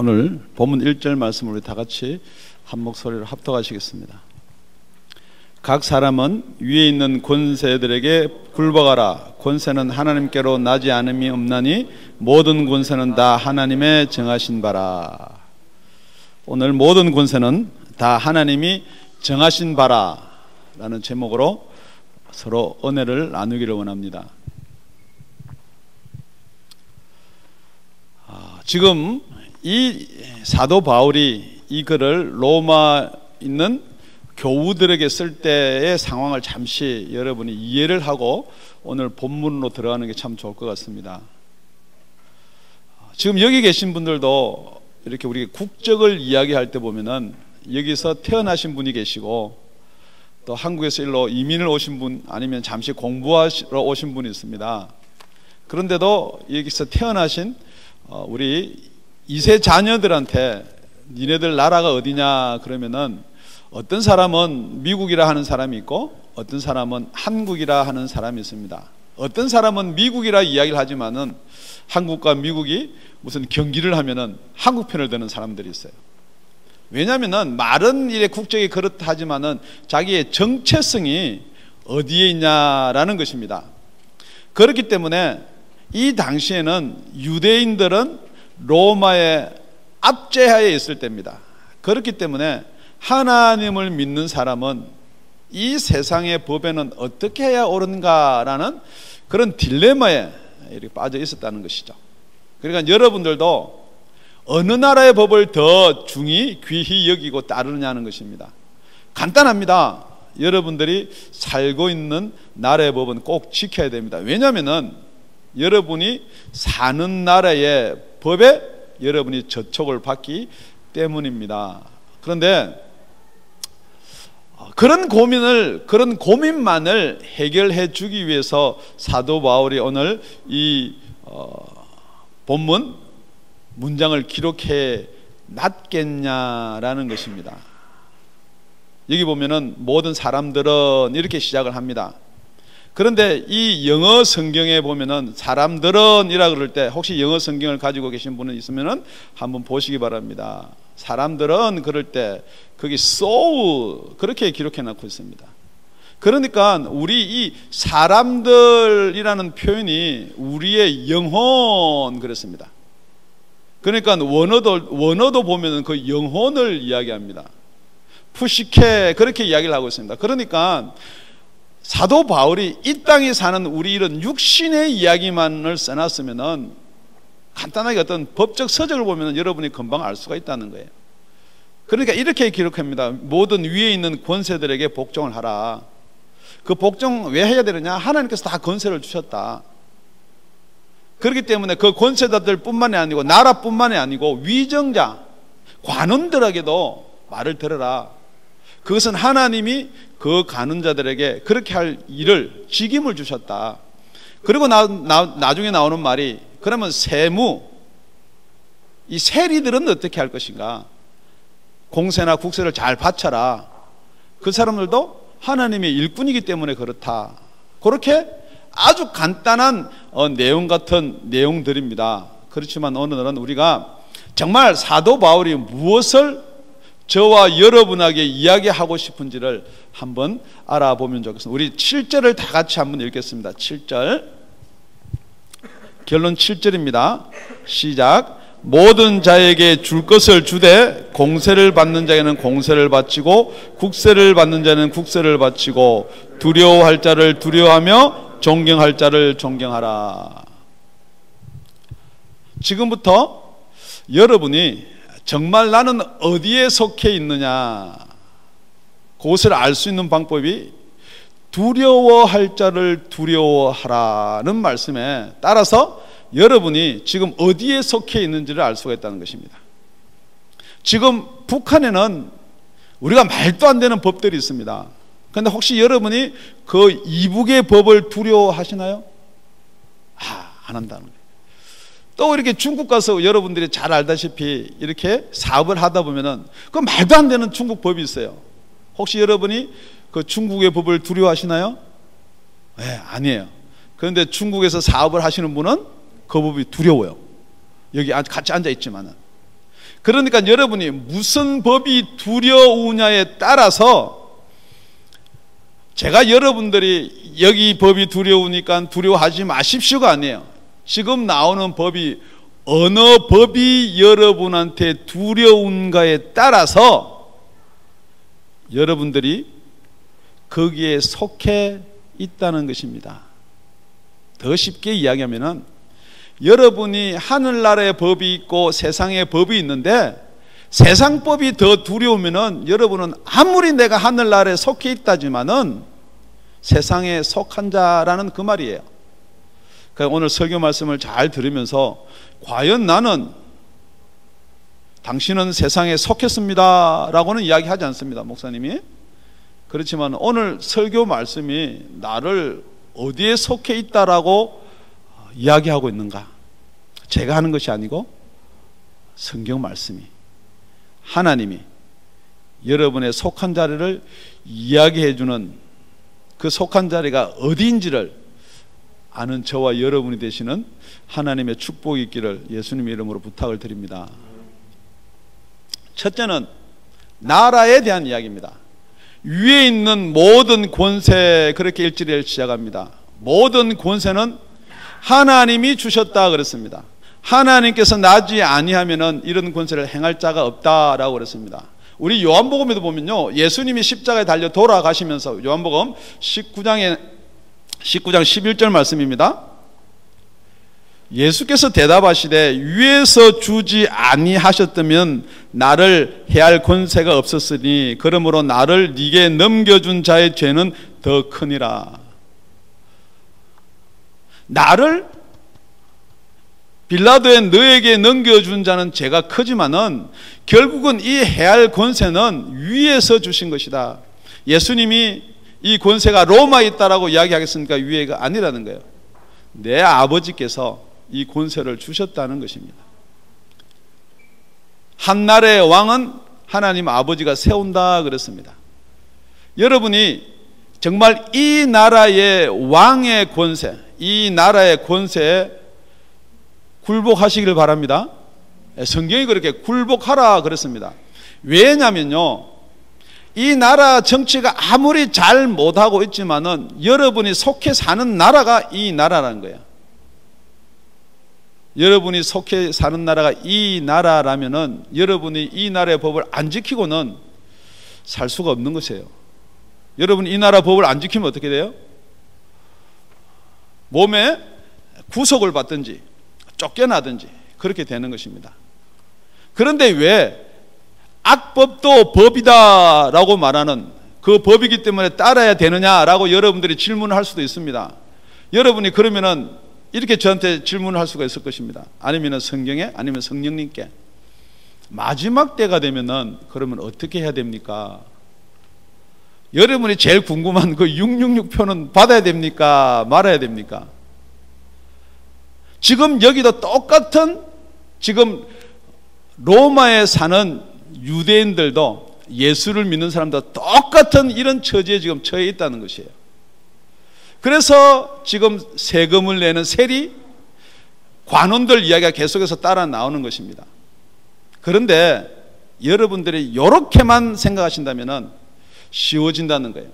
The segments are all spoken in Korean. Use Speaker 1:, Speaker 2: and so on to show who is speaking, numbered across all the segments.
Speaker 1: 오늘 본문 1절 말씀을 우리 다 같이 한 목소리로 합독하시겠습니다. 각 사람은 위에 있는 권세들에게 굴복하라. 권세는 하나님께로 나지 않음이 없나니 모든 권세는 다 하나님의 정하신 바라. 오늘 모든 권세는 다 하나님이 정하신 바라 라는 제목으로 서로 은혜를 나누기를 원합니다. 지금 이 사도 바울이 이 글을 로마 있는 교우들에게 쓸 때의 상황을 잠시 여러분이 이해를 하고 오늘 본문으로 들어가는 게 참 좋을 것 같습니다. 지금 여기 계신 분들도 이렇게 우리 국적을 이야기할 때 보면은 여기서 태어나신 분이 계시고 또 한국에서 일로 이민을 오신 분 아니면 잠시 공부하러 오신 분이 있습니다. 그런데도 여기서 태어나신 우리 2세 자녀들한테 니네들 나라가 어디냐 그러면은 어떤 사람은 미국이라 하는 사람이 있고 어떤 사람은 한국이라 하는 사람이 있습니다. 어떤 사람은 미국이라 이야기를 하지만은 한국과 미국이 무슨 경기를 하면은 한국 편을 드는 사람들이 있어요. 왜냐하면은 말은 이래 국적이 그렇다 하지만은 자기의 정체성이 어디에 있냐라는 것입니다. 그렇기 때문에 이 당시에는 유대인들은 로마의 압제하에 있을 때입니다. 그렇기 때문에 하나님을 믿는 사람은 이 세상의 법에는 어떻게 해야 옳은가라는 그런 딜레마에 이렇게 빠져 있었다는 것이죠. 그러니까 여러분들도 어느 나라의 법을 더 중히 귀히 여기고 따르느냐는 것입니다. 간단합니다. 여러분들이 살고 있는 나라의 법은 꼭 지켜야 됩니다. 왜냐하면은 여러분이 사는 나라의 법에 여러분이 저촉을 받기 때문입니다. 그런데 그런 고민만을 해결해 주기 위해서 사도 바울이 오늘 이 본문 문장을 기록해 놨겠냐라는 것입니다. 여기 보면은 모든 사람들은 이렇게 시작을 합니다. 그런데 이 영어 성경에 보면은 사람들은 이라 그럴 때 혹시 영어 성경을 가지고 계신 분은 있으면은 한번 보시기 바랍니다. 사람들은 그럴 때 거기 so 그렇게 기록해 놓고 있습니다. 그러니까 우리 이 사람들이라는 표현이 우리의 영혼 그랬습니다. 그러니까 원어도 보면은 그 영혼을 이야기합니다. 푸시케 그렇게 이야기를 하고 있습니다. 그러니까 사도 바울이 이 땅에 사는 우리 이런 육신의 이야기만을 써놨으면은 간단하게 어떤 법적 서적을 보면 여러분이 금방 알 수가 있다는 거예요. 그러니까 이렇게 기록합니다. 모든 위에 있는 권세들에게 복종을 하라. 그 복종 왜 해야 되느냐? 하나님께서 다 권세를 주셨다. 그렇기 때문에 그 권세자들 뿐만이 아니고 나라뿐만이 아니고 위정자, 관원들에게도 말을 들어라. 그것은 하나님이 그 가늠자들에게 그렇게 할 일을 직임을 주셨다. 그리고 나중에 나오는 말이 그러면 세무 이 세리들은 어떻게 할 것인가? 공세나 국세를 잘 바쳐라. 그 사람들도 하나님의 일꾼이기 때문에 그렇다. 그렇게 아주 간단한 내용 같은 내용들입니다. 그렇지만 오늘은 우리가 정말 사도 바울이 무엇을 저와 여러분에게 이야기하고 싶은지를 한번 알아보면 좋겠습니다. 우리 7절을 다 같이 한번 읽겠습니다. 7절 결론 7절입니다. 시작. 모든 자에게 줄 것을 주되 공세를 받는 자에게는 공세를 바치고 국세를 받는 자는 국세를 바치고 두려워할 자를 두려워하며 존경할 자를 존경하라. 지금부터 여러분이 정말 나는 어디에 속해 있느냐 그것을 알 수 있는 방법이 두려워할 자를 두려워하라는 말씀에 따라서 여러분이 지금 어디에 속해 있는지를 알 수가 있다는 것입니다. 지금 북한에는 우리가 말도 안 되는 법들이 있습니다. 그런데 혹시 여러분이 그 이북의 법을 두려워하시나요? 안 한다는 거예요. 또 이렇게 중국 가서 여러분들이 잘 알다시피 이렇게 사업을 하다 보면은 그 말도 안 되는 중국 법이 있어요. 혹시 여러분이 그 중국의 법을 두려워하시나요? 네, 아니에요. 그런데 중국에서 사업을 하시는 분은 그 법이 두려워요. 여기 같이 앉아 있지만은. 그러니까 여러분이 무슨 법이 두려우냐에 따라서, 제가 여러분들이 여기 법이 두려우니까 두려워하지 마십시오가 아니에요. 지금 나오는 법이 어느 법이 여러분한테 두려운가에 따라서 여러분들이 거기에 속해 있다는 것입니다. 더 쉽게 이야기하면은, 여러분이 하늘나라의 법이 있고 세상의 법이 있는데 세상 법이 더 두려우면은 여러분은 아무리 내가 하늘나라에 속해 있다지만은 세상에 속한 자라는 그 말이에요. 그러니까 오늘 설교 말씀을 잘 들으면서, 과연 나는, 당신은 세상에 속했습니다 라고는 이야기하지 않습니다, 목사님이. 그렇지만 오늘 설교 말씀이 나를 어디에 속해 있다라고 이야기하고 있는가? 제가 하는 것이 아니고 성경 말씀이, 하나님이 여러분의 속한 자리를 이야기해 주는, 그 속한 자리가 어디인지를 아는 저와 여러분이 되시는 하나님의 축복이 있기를 예수님의 이름으로 부탁을 드립니다. 첫째는 나라에 대한 이야기입니다. 위에 있는 모든 권세, 그렇게 1절에 시작합니다. 모든 권세는 하나님이 주셨다 그랬습니다. 하나님께서 나지 아니하면은 이런 권세를 행할 자가 없다라고 그랬습니다. 우리 요한복음에도 보면요, 예수님이 십자가에 달려 돌아가시면서, 요한복음 19장 11절 말씀입니다. 예수께서 대답하시되 위에서 주지 아니하셨다면 나를 해할 권세가 없었으니 그러므로 나를 네게 넘겨준 자의 죄는 더 크니라. 나를 빌라도에 너에게 넘겨준 자는 죄가 크지만은 결국은 이 해할 권세는 위에서 주신 것이다. 예수님이 이 권세가 로마에 있다라고 이야기하겠습니까? 위에가 아니라는 거예요. 내 아버지께서 이 권세를 주셨다는 것입니다. 한 나라의 왕은 하나님 아버지가 세운다 그랬습니다. 여러분이 정말 이 나라의 왕의 권세, 이 나라의 권세에 굴복하시길 바랍니다. 성경이 그렇게 굴복하라 그랬습니다. 왜냐면요, 이 나라 정치가 아무리 잘 못하고 있지만은 여러분이 속해 사는 나라가 이 나라라는 거예요. 여러분이 속해 사는 나라가 이 나라라면은 여러분이 이 나라의 법을 안 지키고는 살 수가 없는 것이에요. 여러분 이 나라 법을 안 지키면 어떻게 돼요? 몸에 구속을 받든지 쫓겨나든지 그렇게 되는 것입니다. 그런데 왜 악법도 법이다 라고 말하는, 그 법이기 때문에 따라야 되느냐라고 여러분들이 질문을 할 수도 있습니다. 여러분이 그러면은 이렇게 저한테 질문을 할 수가 있을 것입니다. 아니면 성경에, 아니면 성령님께, 마지막 때가 되면은 그러면 어떻게 해야 됩니까? 여러분이 제일 궁금한 그 666표는 받아야 됩니까? 말아야 됩니까? 지금 여기도 똑같은, 지금 로마에 사는 유대인들도, 예수를 믿는 사람도 똑같은 이런 처지에 지금 처해 있다는 것이에요. 그래서 지금 세금을 내는 세리, 관원들 이야기가 계속해서 따라 나오는 것입니다. 그런데 여러분들이 이렇게만 생각하신다면 쉬워진다는 거예요.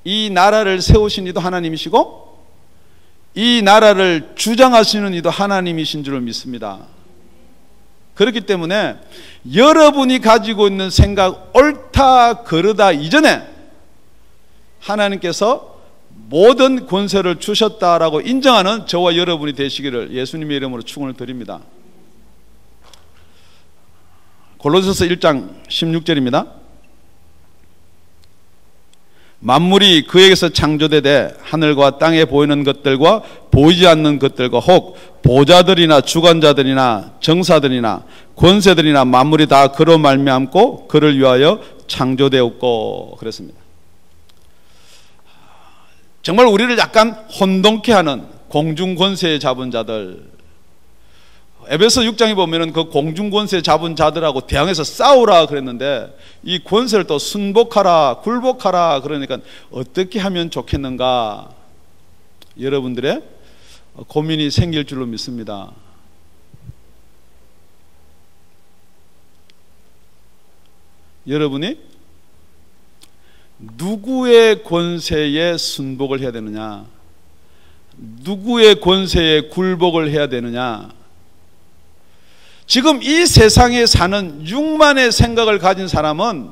Speaker 1: 이 나라를 세우신 이도 하나님이시고 이 나라를 주장하시는 이도 하나님이신 줄을 믿습니다. 그렇기 때문에 여러분이 가지고 있는 생각, 옳다 그르다 이전에 하나님께서 모든 권세를 주셨다라고 인정하는 저와 여러분이 되시기를 예수님의 이름으로 축원을 드립니다. 골로새서 1장 16절입니다. 만물이 그에게서 창조되되 하늘과 땅에 보이는 것들과 보이지 않는 것들과 혹 보좌들이나 주관자들이나 정사들이나 권세들이나 만물이 다 그로 말미암고 그를 위하여 창조되었고 그랬습니다. 정말 우리를 약간 혼동케 하는 공중권세 잡은 자들, 에베소 6장에 보면은 그 공중권세 잡은 자들하고 대항해서 싸우라 그랬는데 이 권세를 또 순복하라, 굴복하라 그러니까 어떻게 하면 좋겠는가, 여러분들의 고민이 생길 줄로 믿습니다. 여러분이 누구의 권세에 순복을 해야 되느냐, 누구의 권세에 굴복을 해야 되느냐. 지금 이 세상에 사는 6만의 생각을 가진 사람은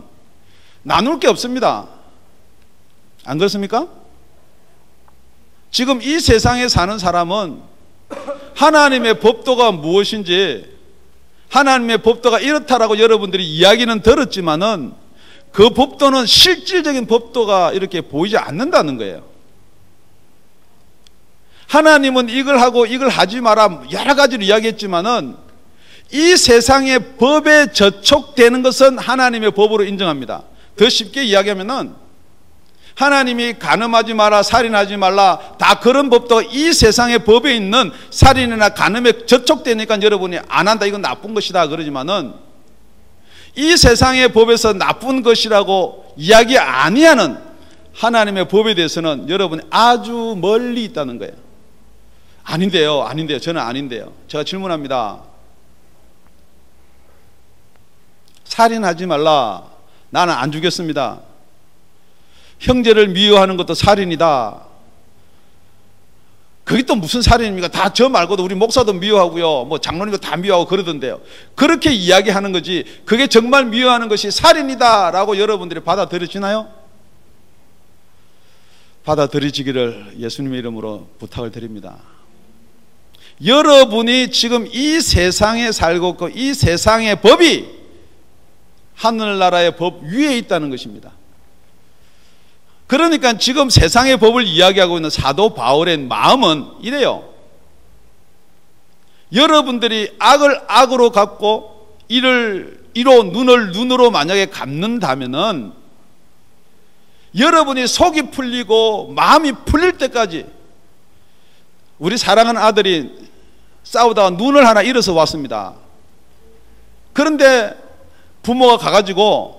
Speaker 1: 나눌 게 없습니다. 안 그렇습니까? 지금 이 세상에 사는 사람은 하나님의 법도가 무엇인지, 하나님의 법도가 이렇다라고 여러분들이 이야기는 들었지만은 그 법도는 실질적인 법도가 이렇게 보이지 않는다는 거예요. 하나님은 이걸 하고 이걸 하지 마라 여러 가지로 이야기했지만은 이 세상의 법에 저촉되는 것은 하나님의 법으로 인정합니다. 더 쉽게 이야기하면은 하나님이 간음하지 마라, 살인하지 말라, 다 그런 법도 이 세상의 법에 있는 살인이나 간음에 저촉되니까 여러분이 안 한다, 이건 나쁜 것이다 그러지만은 이 세상의 법에서 나쁜 것이라고 이야기 아니하는 하나님의 법에 대해서는 여러분이 아주 멀리 있다는 거예요. 아닌데요, 아닌데요, 저는 아닌데요. 제가 질문합니다. 살인하지 말라, 나는 안 죽였습니다. 형제를 미워하는 것도 살인이다. 그게 또 무슨 살인입니까? 다 저 말고도 우리 목사도 미워하고요, 뭐 장로님도 다 미워하고 그러던데요. 그렇게 이야기하는 거지 그게 정말 미워하는 것이 살인이다 라고 여러분들이 받아들여지나요? 받아들여지기를 예수님의 이름으로 부탁을 드립니다. 여러분이 지금 이 세상에 살고 있고 이 세상의 법이 하늘나라의 법 위에 있다는 것입니다. 그러니까 지금 세상의 법을 이야기하고 있는 사도 바울의 마음은 이래요. 여러분들이 악을 악으로 갚고 이로 눈을 눈으로 만약에 갚는다면은 여러분이 속이 풀리고 마음이 풀릴 때까지, 우리 사랑하는 아들이 싸우다가 눈을 하나 잃어서 왔습니다. 그런데 부모가 가가지고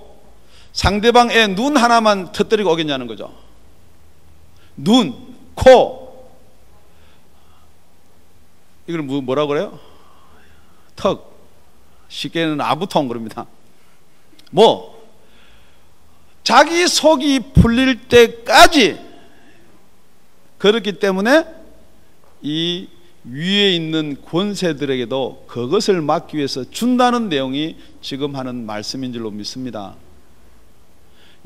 Speaker 1: 상대방의 눈 하나만 터뜨리고 오겠냐는 거죠. 눈, 코, 이걸 뭐라고 그래요? 턱, 쉽게는 아부통 그럽니다. 뭐 자기 속이 풀릴 때까지. 그렇기 때문에 이 위에 있는 권세들에게도 그것을 막기 위해서 준다는 내용이 지금 하는 말씀인 줄로 믿습니다.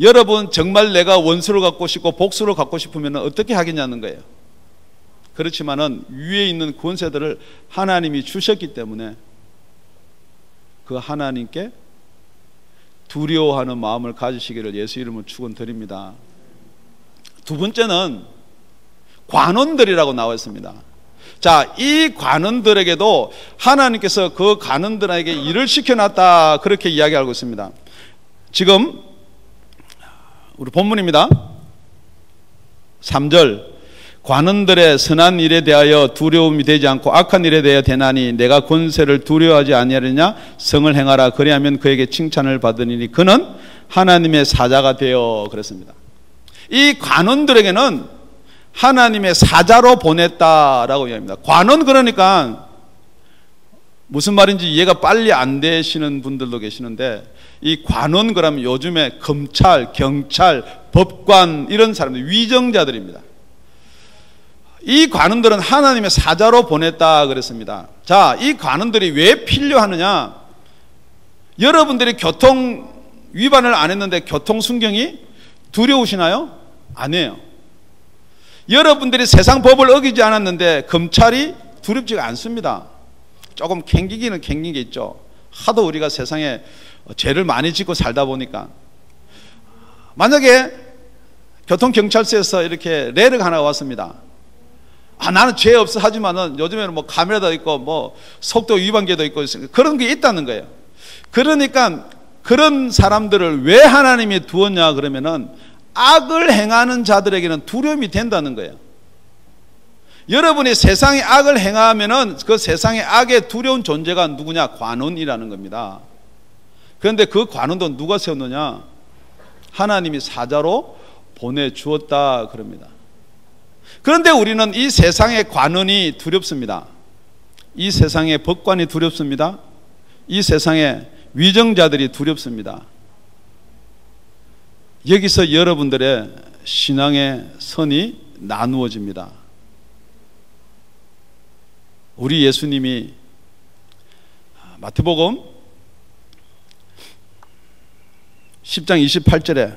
Speaker 1: 여러분 정말 내가 원수를 갖고 싶고 복수를 갖고 싶으면 어떻게 하겠냐는 거예요. 그렇지만은 위에 있는 권세들을 하나님이 주셨기 때문에 그 하나님께 두려워하는 마음을 가지시기를 예수 이름으로 축원드립니다. 두 번째는 관원들이라고 나와 있습니다. 자, 이 관원들에게도 하나님께서 그 관원들에게 일을 시켜놨다, 그렇게 이야기하고 있습니다. 지금 우리 본문입니다. 3절, 관원들의 선한 일에 대하여 두려움이 되지 않고 악한 일에 대하여 되나니 내가 권세를 두려워하지 아니하느냐, 성을 행하라, 그리하면 그에게 칭찬을 받으리니 그는 하나님의 사자가 되어, 그랬습니다. 이 관원들에게는 하나님의 사자로 보냈다라고 이야기합니다. 관원, 그러니까 무슨 말인지 이해가 빨리 안 되시는 분들도 계시는데, 이 관원 그러면 요즘에 검찰, 경찰, 법관 이런 사람들, 위정자들입니다. 이 관원들은 하나님의 사자로 보냈다 그랬습니다. 자, 이 관원들이 왜 필요하느냐? 여러분들이 교통 위반을 안 했는데 교통 순경이 두려우시나요? 아니에요. 여러분들이 세상 법을 어기지 않았는데 검찰이 두렵지가 않습니다. 조금 캥기기는 캥긴 게 있죠. 하도 우리가 세상에 죄를 많이 짓고 살다 보니까. 만약에 교통경찰서에서 이렇게 레르가 하나 왔습니다. 아, 나는 죄 없어 하지만은 요즘에는 뭐 카메라도 있고 뭐 속도 위반계도 있고 그런 게 있다는 거예요. 그러니까 그런 사람들을 왜 하나님이 두었냐 그러면은 악을 행하는 자들에게는 두려움이 된다는 거예요. 여러분이 세상에 악을 행하면은 그 세상의 악에 두려운 존재가 누구냐? 관원이라는 겁니다. 그런데 그 관원도 누가 세웠느냐? 하나님이 사자로 보내주었다 그럽니다. 그런데 우리는 이 세상의 관원이 두렵습니다. 이 세상의 법관이 두렵습니다. 이 세상의 위정자들이 두렵습니다. 여기서 여러분들의 신앙의 선이 나누어집니다. 우리 예수님이 마태복음 10장 28절에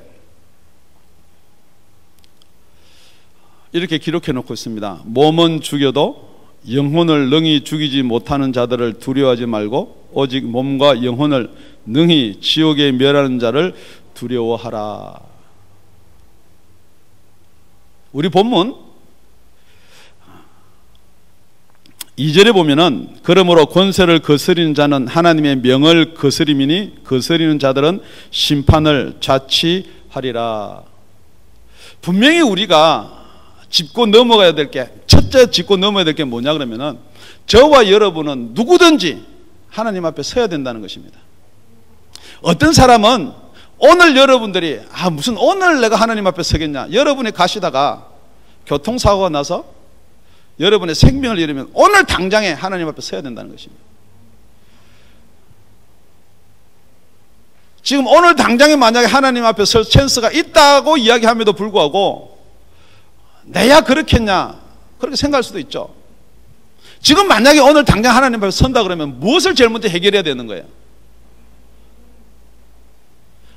Speaker 1: 이렇게 기록해 놓고 있습니다. 몸은 죽여도 영혼을 능히 죽이지 못하는 자들을 두려워하지 말고 오직 몸과 영혼을 능히 지옥에 멸하는 자를 두려워하라. 우리 본문 2절에 보면은 그러므로 권세를 거스리는 자는 하나님의 명을 거스림이니 거스리는 자들은 심판을 자취하리라. 분명히 우리가 짚고 넘어가야 될 게, 첫째 짚고 넘어야 될 게 뭐냐 그러면은 저와 여러분은 누구든지 하나님 앞에 서야 된다는 것입니다. 어떤 사람은 오늘 여러분들이 무슨 오늘 내가 하나님 앞에 서겠냐, 여러분이 가시다가 교통사고가 나서 여러분의 생명을 잃으면 오늘 당장에 하나님 앞에 서야 된다는 것입니다. 지금 오늘 당장에 만약에 하나님 앞에 설 찬스가 있다고 이야기함에도 불구하고 내야 그렇겠냐 그렇게 생각할 수도 있죠. 지금 만약에 오늘 당장 하나님 앞에 선다 그러면 무엇을 제일 먼저 해결해야 되는 거예요?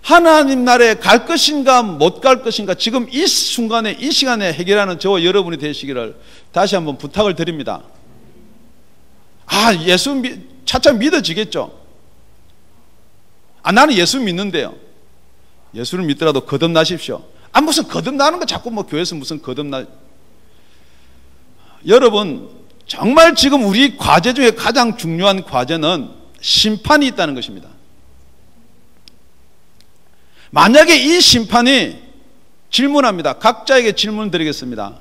Speaker 1: 하나님 나라에 갈 것인가 못 갈 것인가, 지금 이 순간에 이 시간에 해결하는 저와 여러분이 되시기를 다시 한번 부탁을 드립니다. 예수 차차 믿어지겠죠. 나는 예수 믿는데요. 예수를 믿더라도 거듭나십시오. 무슨 거듭나는 거 자꾸 교회에서 무슨 거듭나. 여러분 정말 지금 우리 과제 중에 가장 중요한 과제는 심판이 있다는 것입니다. 만약에 이 심판이, 질문합니다. 각자에게 질문 드리겠습니다.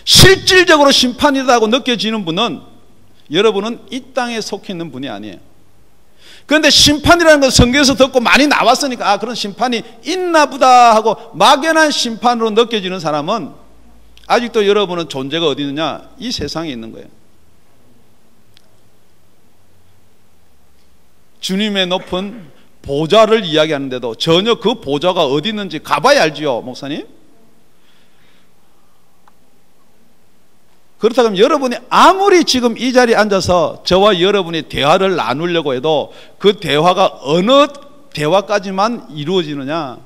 Speaker 1: 실질적으로 심판이라고 느껴지는 분은 여러분은 이 땅에 속해 있는 분이 아니에요. 그런데 심판이라는 건 성경에서 듣고 많이 나왔으니까 그런 심판이 있나 보다 하고 막연한 심판으로 느껴지는 사람은 아직도 여러분은 존재가 어디 있느냐? 이 세상에 있는 거예요. 주님의 높은 보좌를 이야기하는데도 전혀 그 보좌가 어디 있는지 가봐야 알지요, 목사님? 그렇다면 여러분이 아무리 지금 이 자리에 앉아서 저와 여러분이 대화를 나누려고 해도 그 대화가 어느 대화까지만 이루어지느냐?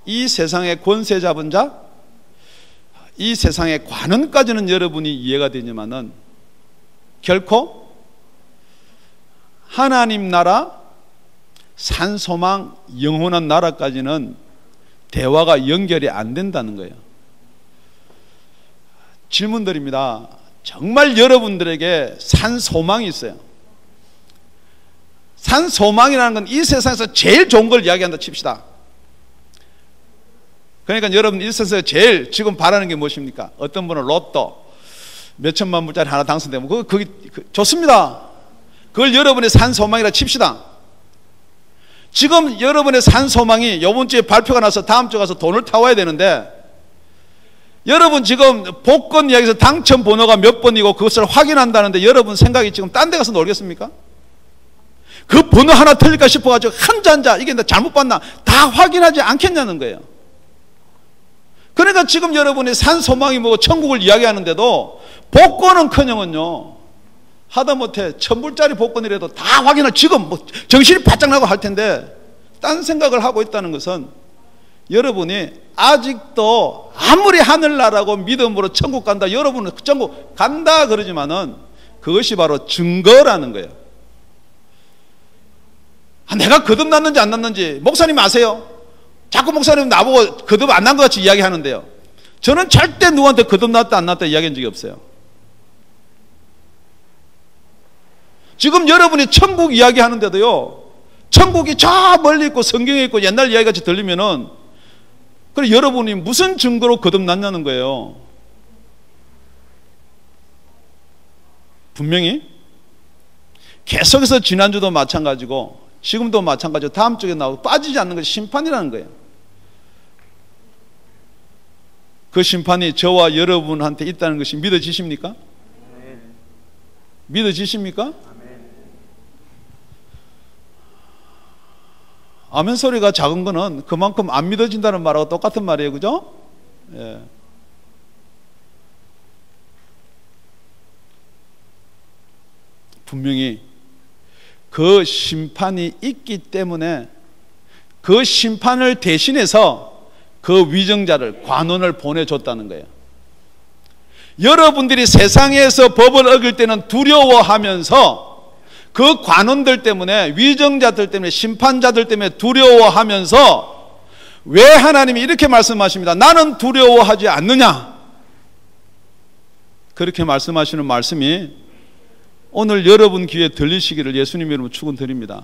Speaker 1: 이 세상의 권세 잡은 자, 이 세상의 관원까지는 여러분이 이해가 되지만은 결코 하나님 나라, 산소망, 영원한 나라까지는 대화가 연결이 안 된다는 거예요. 질문드립니다. 정말 여러분들에게 산소망이 있어요. 산소망이라는 건 이 세상에서 제일 좋은 걸 이야기한다 칩시다. 그러니까 여러분 이 세상에서 제일 지금 바라는 게 무엇입니까? 어떤 분은 로또 몇천만 불짜리 하나 당선되면 그게 좋습니다. 그걸 여러분의 산소망이라 칩시다. 지금 여러분의 산소망이 이번 주에 발표가 나서 다음 주에 가서 돈을 타와야 되는데, 여러분 지금 복권 이야기에서 당첨 번호가 몇 번이고 그것을 확인한다는데 여러분 생각이 지금 딴 데 가서 놀겠습니까? 그 번호 하나 틀릴까 싶어가지고 한자 이게 잘못 봤나 다 확인하지 않겠냐는 거예요. 그러니까 지금 여러분이 산소망이 뭐고 천국을 이야기하는데도 복권은커녕은요 하다못해 1000불짜리 복권이라도 다 확인을 지금 정신이 바짝 나고 할 텐데 딴 생각을 하고 있다는 것은 여러분이 아직도 아무리 하늘나라고 믿음으로 천국 간다, 여러분은 천국 간다 그러지만은 그것이 바로 증거라는 거예요. 내가 거듭났는지 안 났는지 목사님 아세요? 자꾸 목사님 나보고 거듭 안 난 것 같이 이야기하는데요, 저는 절대 누구한테 거듭났다 안 났다 이야기한 적이 없어요. 지금 여러분이 천국 이야기하는데도요, 천국이 저 멀리 있고 성경에 있고 옛날 이야기같이 들리면은 그래 여러분이 무슨 증거로 거듭났냐는 거예요. 분명히 계속해서 지난주도 마찬가지고 지금도 마찬가지고 다음 주에 나오고 빠지지 않는 것이 심판이라는 거예요. 그 심판이 저와 여러분한테 있다는 것이 믿어지십니까? 믿어지십니까? 아멘 소리가 작은 거는 그만큼 안 믿어진다는 말하고 똑같은 말이에요. 그죠? 예. 분명히 그 심판이 있기 때문에 그 심판을 대신해서 그 위정자를, 관원을 보내줬다는 거예요. 여러분들이 세상에서 법을 어길 때는 두려워하면서 그 관원들 때문에, 위정자들 때문에, 심판자들 때문에 두려워하면서 왜 하나님이 이렇게 말씀하십니다. 나는 두려워하지 않느냐? 그렇게 말씀하시는 말씀이 오늘 여러분 귀에 들리시기를 예수님 이름으로 축원드립니다.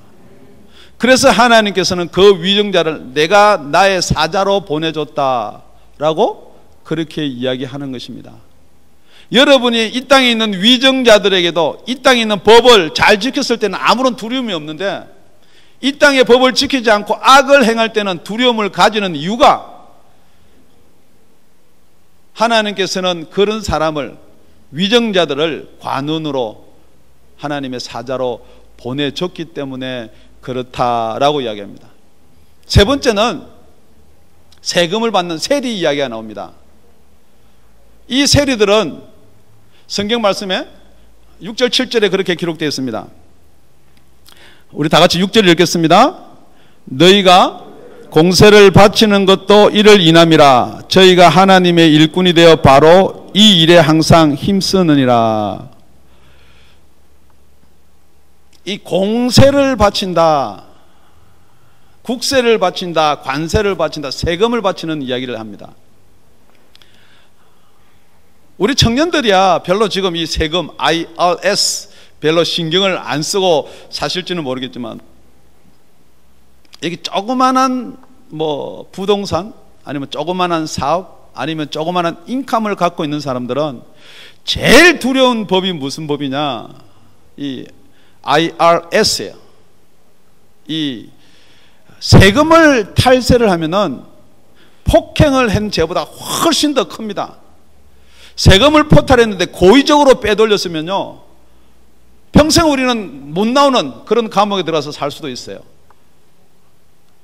Speaker 1: 그래서 하나님께서는 그 위정자를 내가 나의 사자로 보내줬다라고 그렇게 이야기하는 것입니다. 여러분이 이 땅에 있는 위정자들에게도 이 땅에 있는 법을 잘 지켰을 때는 아무런 두려움이 없는데, 이 땅의 법을 지키지 않고 악을 행할 때는 두려움을 가지는 이유가, 하나님께서는 그런 사람을, 위정자들을 관원으로 하나님의 사자로 보내줬기 때문에 그렇다라고 이야기합니다. 세 번째는 세금을 받는 세리 이야기가 나옵니다. 이 세리들은 성경 말씀에 6절 7절에 그렇게 기록되어 있습니다. 우리 다 같이 6절 읽겠습니다. 너희가 공세를 바치는 것도 이를 인함이라. 저희가 하나님의 일꾼이 되어 바로 이 일에 항상 힘쓰느니라. 이 공세를 바친다, 국세를 바친다, 관세를 바친다, 세금을 바치는 이야기를 합니다. 우리 청년들이야 별로 지금 이 세금, IRS 별로 신경을 안 쓰고 사실지는 모르겠지만, 여기 조그만한 뭐 부동산, 아니면 조그만한 사업, 아니면 조그만한 인컴을 갖고 있는 사람들은 제일 두려운 법이 무슨 법이냐? 이 IRS예요. 이 세금을 탈세를 하면은 폭행을 한 죄보다 훨씬 더 큽니다. 세금을 포탈했는데 고의적으로 빼돌렸으면요, 평생 우리는 못 나오는 그런 감옥에 들어가서 살 수도 있어요.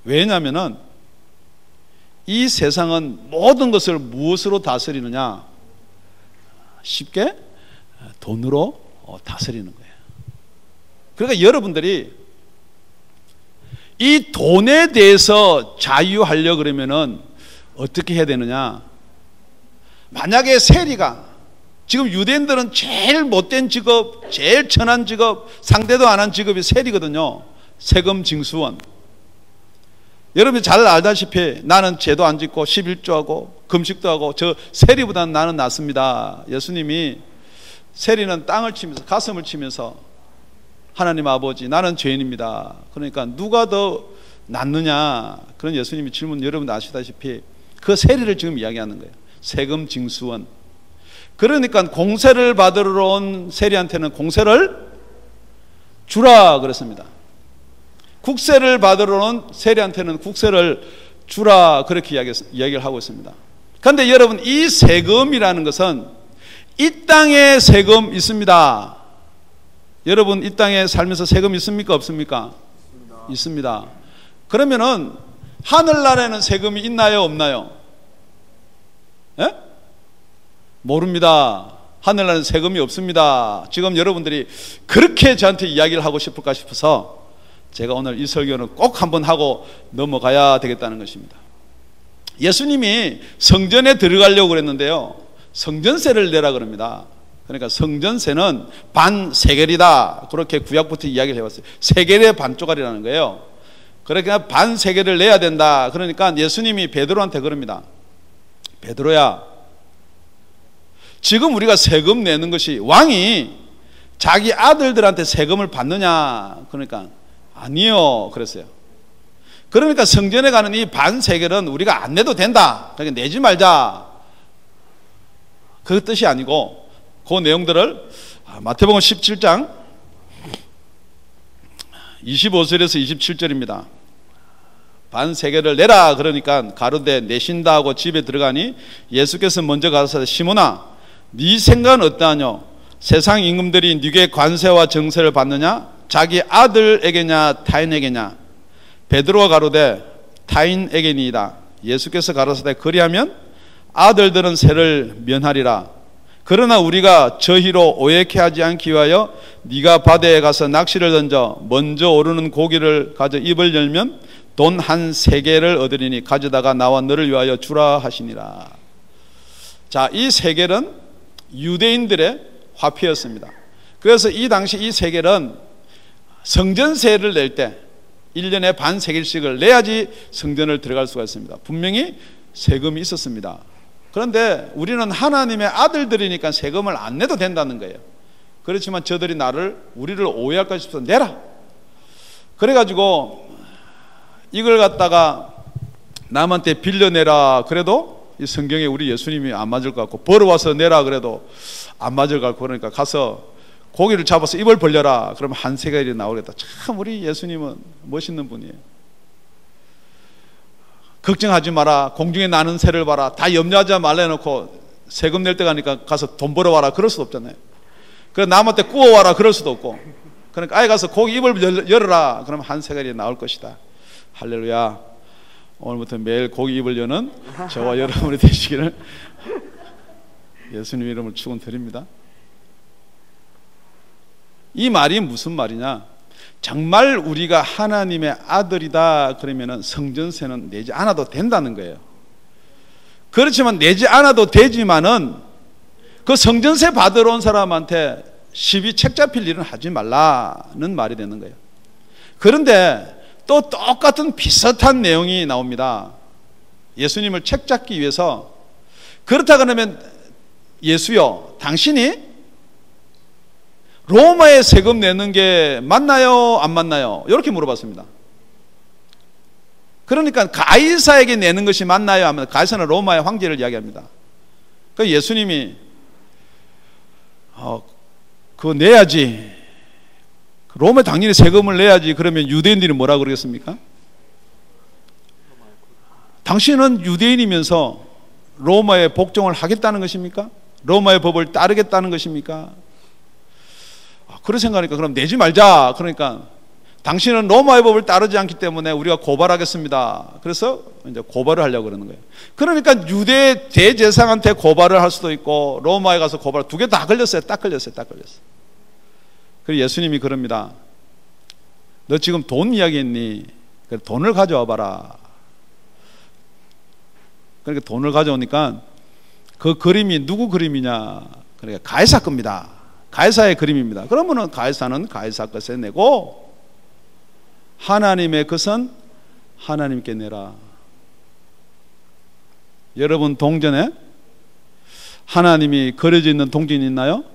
Speaker 1: 왜냐하면은 이 세상은 모든 것을 무엇으로 다스리느냐? 쉽게 돈으로 다스리는 거예요. 그러니까 여러분들이 이 돈에 대해서 자유하려고 그러면은 어떻게 해야 되느냐? 만약에 세리가, 지금 유대인들은 제일 못된 직업, 제일 천한 직업, 상대도 안 한 직업이 세리거든요. 세금 징수원. 여러분이 잘 알다시피 나는 죄도 안 짓고 11조 하고 금식도 하고 저 세리보다는 나는 낫습니다. 예수님이, 세리는 땅을 치면서, 가슴을 치면서 하나님 아버지, 나는 죄인입니다. 그러니까 누가 더 낫느냐, 그런 예수님이 질문, 여러분 아시다시피 그 세리를 지금 이야기하는 거예요. 세금 징수원. 그러니까 공세를 받으러 온 세리한테는 공세를 주라 그랬습니다. 국세를 받으러 온 세리한테는 국세를 주라, 그렇게 이야기를 하고 있습니다. 그런데 여러분, 이 세금이라는 것은 이 땅에 세금 있습니다. 여러분, 이 땅에 살면서 세금 있습니까? 없습니까? 있습니다. 그러면은 하늘나라에는 세금이 있나요? 없나요? 예? 모릅니다. 하늘나라는 세금이 없습니다. 지금 여러분들이 그렇게 저한테 이야기를 하고 싶을까 싶어서 제가 오늘 이 설교는 꼭 한번 하고 넘어가야 되겠다는 것입니다. 예수님이 성전에 들어가려고 그랬는데요, 성전세를 내라 그럽니다. 그러니까 성전세는 반 세겔이다, 그렇게 구약부터 이야기를 해왔어요. 세겔의 반 조각이라는 거예요. 그러니까 반 세겔을 내야 된다. 그러니까 예수님이 베드로한테 그럽니다. 베드로야, 지금 우리가 세금 내는 것이, 왕이 자기 아들들한테 세금을 받느냐? 그러니까 아니요 그랬어요. 그러니까 성전에 가는 이 반 세겔은 우리가 안 내도 된다, 그러니까 내지 말자, 그 뜻이 아니고, 그 내용들을 마태복음 17장 25절에서 27절입니다. 반 세겔을 내라 그러니까 가로되 내신다 하고 집에 들어가니 예수께서 먼저 가서 시몬아, 네 생각은 어떠하뇨? 세상 임금들이 네게 관세와 정세를 받느냐? 자기 아들에게냐 타인에게냐? 베드로가 가로되 타인에게니이다. 예수께서 가라사대 그리하면 아들들은 세를 면하리라. 그러나 우리가 저희로 오해케 하지 않기 위하여 네가 바다에 가서 낚시를 던져 먼저 오르는 고기를 가져 입을 열면 돈 한 3개를 얻으리니 가져다가 나와 너를 위하여 주라 하시니라. 자, 이 세겔은 유대인들의 화폐였습니다. 그래서 이 당시 이 세겔은 성전세를 낼 때 1년에 반 세겔씩을 내야지 성전을 들어갈 수가 있습니다. 분명히 세금이 있었습니다. 그런데 우리는 하나님의 아들들이니까 세금을 안 내도 된다는 거예요. 그렇지만 저들이 우리를 오해할까 싶어서 내라. 그래가지고 이걸 갖다가 남한테 빌려내라 그래도 이 성경에 우리 예수님이 안 맞을 것 같고, 벌어와서 내라 그래도 안 맞을 것 같고, 그러니까 가서 고기를 잡아서 입을 벌려라 그러면 한 세겔이 나오겠다. 참 우리 예수님은 멋있는 분이에요. 걱정하지 마라, 공중에 나는 새를 봐라, 다 염려하지 말라 해놓고 세금 낼 때 가니까 가서 돈 벌어와라 그럴 수도 없잖아요. 그래서 남한테 구워와라 그럴 수도 없고, 그러니까 아예 가서 고기 입을 열어라 그러면 한 세겔이 나올 것이다. 할렐루야. 오늘부터 매일 고기 입을 여는 저와 여러분이 되시기를 예수님 이름을 축원드립니다. 이 말이 무슨 말이냐? 정말 우리가 하나님의 아들이다 그러면은 성전세는 내지 않아도 된다는 거예요. 그렇지만 내지 않아도 되지만은 그 성전세 받으러 온 사람한테 시비 책 잡힐 일은 하지 말라는 말이 되는 거예요. 그런데 또 똑같은 비슷한 내용이 나옵니다. 예수님을 책 잡기 위해서, 그렇다 그러면 예수여, 당신이 로마에 세금 내는 게 맞나요? 안 맞나요? 이렇게 물어봤습니다. 그러니까 가이사에게 내는 것이 맞나요? 하면 가이사는 로마의 황제를 이야기합니다. 그러니까 예수님이 그거 내야지, 로마에 당연히 세금을 내야지. 그러면 유대인들이 뭐라 그러겠습니까? 당신은 유대인이면서 로마에 복종을 하겠다는 것입니까? 로마의 법을 따르겠다는 것입니까? 그런 생각하니까 그럼 내지 말자. 그러니까 당신은 로마의 법을 따르지 않기 때문에 우리가 고발하겠습니다. 그래서 이제 고발을 하려고 그러는 거예요. 그러니까 유대 대제사장한테 고발을 할 수도 있고 로마에 가서 고발, 두 개 다 걸렸어요. 딱 걸렸어요. 그래서 예수님이 그럽니다. 너 지금 돈 이야기했니? 그래, 돈을 가져와 봐라. 그러니까 돈을 가져오니까 그 그림이 누구 그림이냐? 그러니까 가이사 겁니다. 가이사의 그림입니다. 그러면은 가이사는 가이사 것에 내고 하나님의 것은 하나님께 내라. 여러분 동전에 하나님이 그려져 있는 동전이 있나요?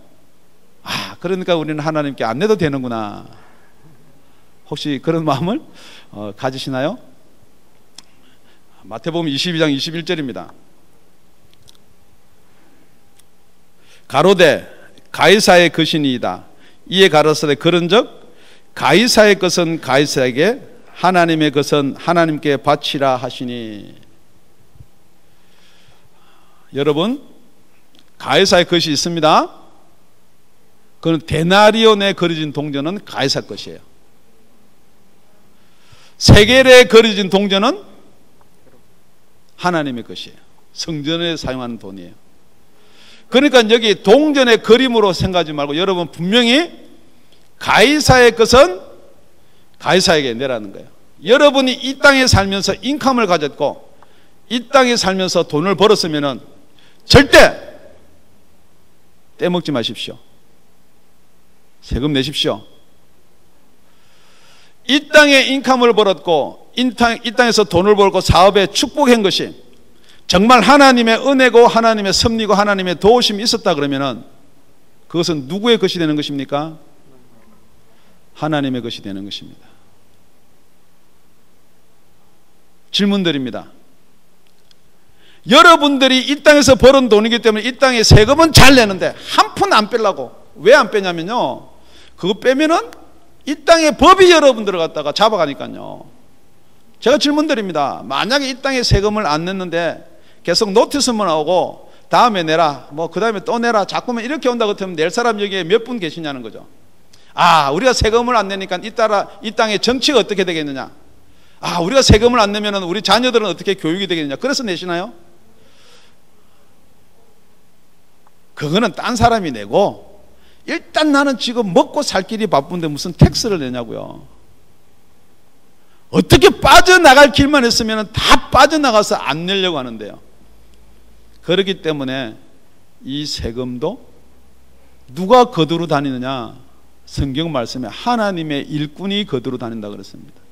Speaker 1: 그러니까 우리는 하나님께 안 내도 되는구나. 혹시 그런 마음을 가지시나요? 마태복음 22장 21절입니다. 가로되 가이사의 것이니이다. 이에 가라사대 그런즉 가이사의 것은 가이사에게, 하나님의 것은 하나님께 바치라 하시니. 여러분, 가이사의 것이 있습니다. 그건 데나리온에 그려진 동전은 가이사 것이에요. 세겔에 그려진 동전은 하나님의 것이에요. 성전에 사용하는 돈이에요. 그러니까 여기 동전의 그림으로 생각하지 말고 여러분 분명히 가이사의 것은 가이사에게 내라는 거예요. 여러분이 이 땅에 살면서 인컴을 가졌고 이 땅에 살면서 돈을 벌었으면 절대 떼먹지 마십시오. 세금 내십시오. 이 땅에 인컴을 벌었고 이 땅에서 돈을 벌고 사업에 축복한 것이 정말 하나님의 은혜고 하나님의 섭리고 하나님의 도우심이 있었다 그러면은 그것은 누구의 것이 되는 것입니까? 하나님의 것이 되는 것입니다. 질문드립니다. 여러분들이 이 땅에서 벌은 돈이기 때문에 이 땅에 세금은 잘 내는데 한 푼 안 빼려고. 왜 안 빼냐면요, 그거 빼면은 이 땅의 법이 여러분들을 갖다가 잡아가니까요. 제가 질문드립니다. 만약에 이 땅에 세금을 안 냈는데 계속 노티스만 나오고 다음에 내라, 뭐 그 다음에 또 내라, 자꾸만 이렇게 온다 그러면 낼 사람 여기에 몇 분 계시냐는 거죠. 우리가 세금을 안 내니까 이 땅의 정치가 어떻게 되겠느냐? 아, 우리가 세금을 안 내면 우리 자녀들은 어떻게 교육이 되겠느냐, 그래서 내시나요? 그거는 딴 사람이 내고, 일단 나는 지금 먹고 살 길이 바쁜데 무슨 텍스를 내냐고요. 어떻게 빠져나갈 길만 했으면 다 빠져나가서 안 내려고 하는데요. 그렇기 때문에 이 세금도 누가 거두러 다니느냐, 성경 말씀에 하나님의 일꾼이 거두러 다닌다 그랬습니다.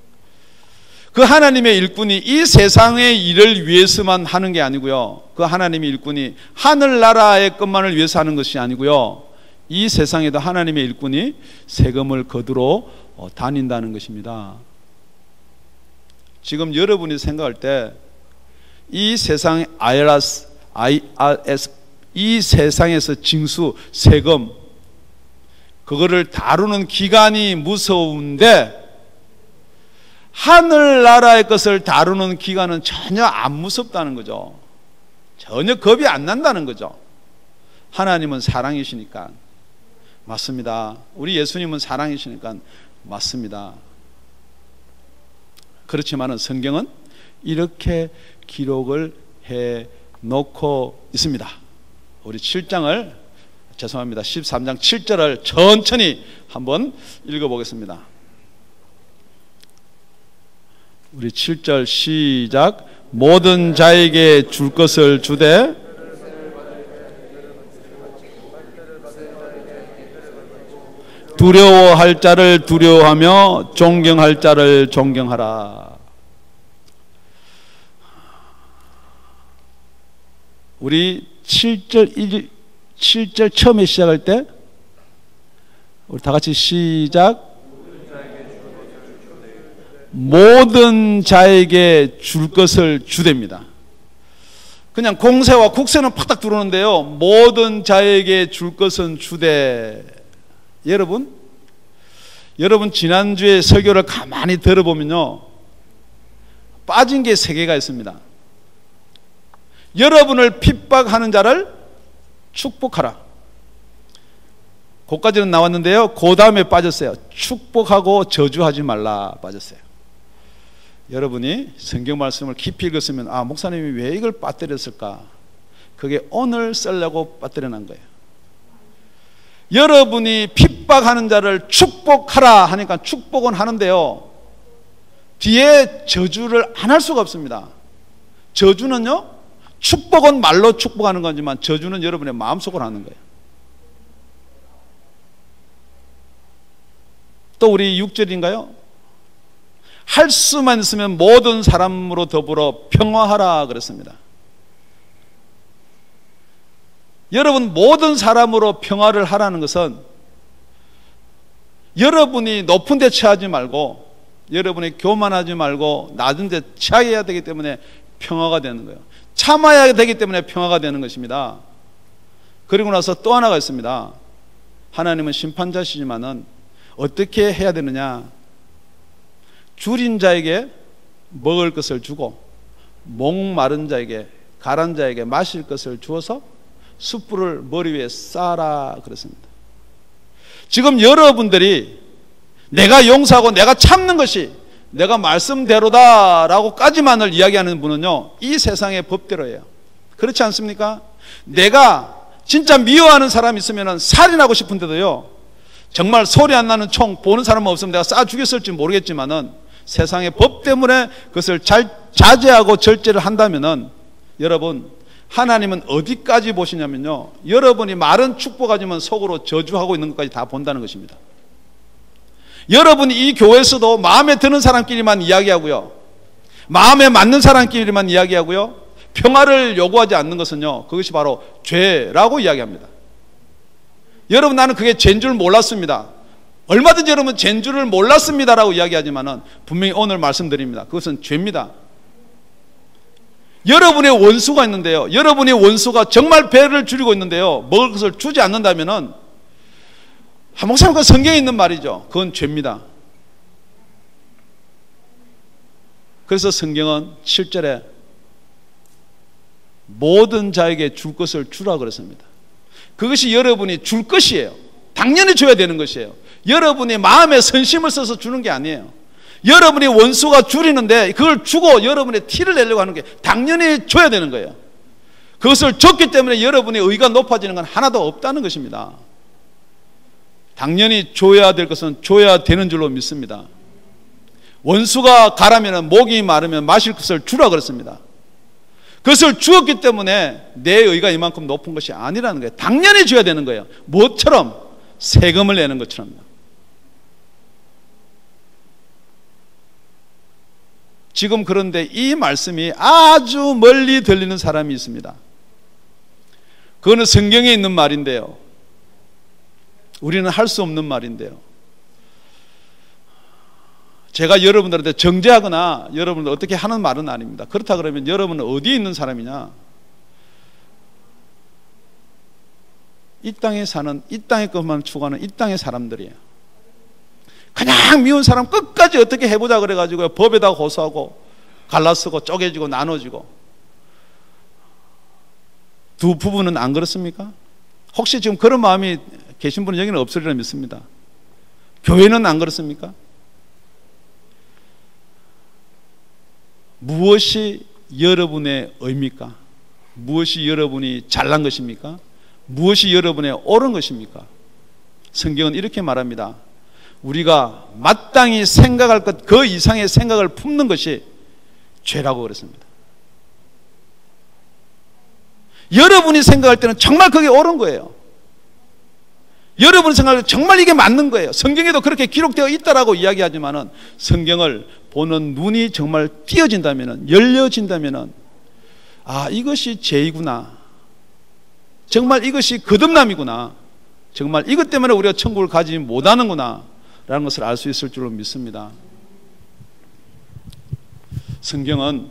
Speaker 1: 그 하나님의 일꾼이 이 세상의 일을 위해서만 하는 게 아니고요, 그 하나님의 일꾼이 하늘나라의 것만을 위해서 하는 것이 아니고요, 이 세상에도 하나님의 일꾼이 세금을 거두러 다닌다는 것입니다. 지금 여러분이 생각할 때 이 세상 IRS, 이 세상에서 징수, 세금, 그거를 다루는 기관이 무서운데 하늘나라의 것을 다루는 기관은 전혀 안 무섭다는 거죠. 전혀 겁이 안 난다는 거죠. 하나님은 사랑이시니까. 맞습니다. 우리 예수님은 사랑이시니까 맞습니다. 그렇지만은 성경은 이렇게 기록을 해 놓고 있습니다. 우리 7장을, 죄송합니다, 13장 7절을 천천히 한번 읽어보겠습니다. 우리 7절 시작. 모든 자에게 줄 것을 주되 두려워할 자를 두려워하며 존경할 자를 존경하라. 우리 7절 처음에 시작할 때 우리 다 같이 시작. 모든 자에게 줄 것을 주됩니다. 그냥 공세와 국세는 팍딱 들어오는데요, 모든 자에게 줄 것은 주되. 여러분 지난주에 설교를 가만히 들어보면요, 빠진 게 3개가 있습니다. 여러분을 핍박하는 자를 축복하라. 거기까지는 나왔는데요, 그 다음에 빠졌어요. 축복하고 저주하지 말라 빠졌어요. 여러분이 성경 말씀을 깊이 읽었으면, 아, 목사님이 왜 이걸 빠뜨렸을까? 그게 오늘 쓰려고 빠뜨려난 거예요. 여러분이 핍박하는 자를 축복하라 하니까 축복은 하는데요, 뒤에 저주를 안 할 수가 없습니다. 저주는요, 축복은 말로 축복하는 거지만 저주는 여러분의 마음속으로 하는 거예요. 또 우리 6절인가요? 할 수만 있으면 모든 사람으로 더불어 평화하라 그랬습니다. 여러분, 모든 사람으로 평화를 하라는 것은 여러분이 높은 데 처하지 말고, 여러분이 교만하지 말고 낮은 데 처해야 되기 때문에 평화가 되는 거예요. 참아야 되기 때문에 평화가 되는 것입니다. 그리고 나서 또 하나가 있습니다. 하나님은 심판자시지만은 어떻게 해야 되느냐? 줄인 자에게 먹을 것을 주고 목마른 자에게, 가란 자에게 마실 것을 주어서 숯불을 머리 위에 쌓아라 그랬습니다. 지금 여러분들이 내가 용서하고 내가 참는 것이 내가 말씀대로다 라고까지만을 이야기하는 분은요, 이 세상의 법대로예요. 그렇지 않습니까? 내가 진짜 미워하는 사람이 있으면 살인하고 싶은데도요, 정말 소리 안 나는 총 보는 사람 없으면 내가 쏴 죽였을지 모르겠지만은 세상의 법 때문에 그것을 잘 자제하고 절제를 한다면은, 여러분, 하나님은 어디까지 보시냐면요, 여러분이 말은 축복하지만 속으로 저주하고 있는 것까지 다 본다는 것입니다. 여러분이 이 교회에서도 마음에 드는 사람끼리만 이야기하고요, 마음에 맞는 사람끼리만 이야기하고요, 평화를 요구하지 않는 것은요, 그것이 바로 죄라고 이야기합니다. 여러분, 나는 그게 죄인 줄 몰랐습니다. 얼마든지 여러분 죄인 줄을 몰랐습니다라고 이야기하지만은 분명히 오늘 말씀드립니다. 그것은 죄입니다. 여러분의 원수가 있는데요, 여러분의 원수가 정말 배를 줄이고 있는데요, 먹을 것을 주지 않는다면은, 목사님, 그 성경에 있는 말이죠. 그건 죄입니다. 그래서 성경은 7절에 모든 자에게 줄 것을 주라 그랬습니다. 그것이 여러분이 줄 것이에요. 당연히 줘야 되는 것이에요. 여러분이 마음에 선심을 써서 주는 게 아니에요. 여러분이 원수가 줄이는데 그걸 주고 여러분의 티를 내려고 하는 게 당연히 줘야 되는 거예요. 그것을 줬기 때문에 여러분의 의가 높아지는 건 하나도 없다는 것입니다. 당연히 줘야 될 것은 줘야 되는 줄로 믿습니다. 원수가 가라면, 목이 마르면 마실 것을 주라 그랬습니다. 그것을 주었기 때문에 내 의가 이만큼 높은 것이 아니라는 거예요. 당연히 줘야 되는 거예요. 뭐처럼? 세금을 내는 것처럼요. 지금 그런데 이 말씀이 아주 멀리 들리는 사람이 있습니다. 그거는 성경에 있는 말인데요, 우리는 할 수 없는 말인데요, 제가 여러분들한테 정죄하거나 여러분들 어떻게 하는 말은 아닙니다. 그렇다 그러면 여러분은 어디에 있는 사람이냐? 이 땅에 사는, 이 땅의 것만 추구하는 이 땅의 사람들이에요. 그냥 미운 사람 끝까지 어떻게 해보자 그래가지고 법에다 호소하고 갈라쓰고 쪼개지고 나눠지고. 두 부부는 안 그렇습니까? 혹시 지금 그런 마음이 계신 분은 여기는 없으리라 믿습니다. 교회는 안 그렇습니까? 무엇이 여러분의 의입니까? 무엇이 여러분이 잘난 것입니까? 무엇이 여러분의 옳은 것입니까? 성경은 이렇게 말합니다. 우리가 마땅히 생각할 것 그 이상의 생각을 품는 것이 죄라고 그랬습니다. 여러분이 생각할 때는 정말 그게 옳은 거예요. 여러분이 생각할 때 정말 이게 맞는 거예요. 성경에도 그렇게 기록되어 있다라고 이야기하지만은 성경을 보는 눈이 정말 띄어진다면은, 열려진다면은, 아, 이것이 죄이구나. 정말 이것이 거듭남이구나. 정말 이것 때문에 우리가 천국을 가지 못하는구나 라는 것을 알 수 있을 줄로 믿습니다. 성경은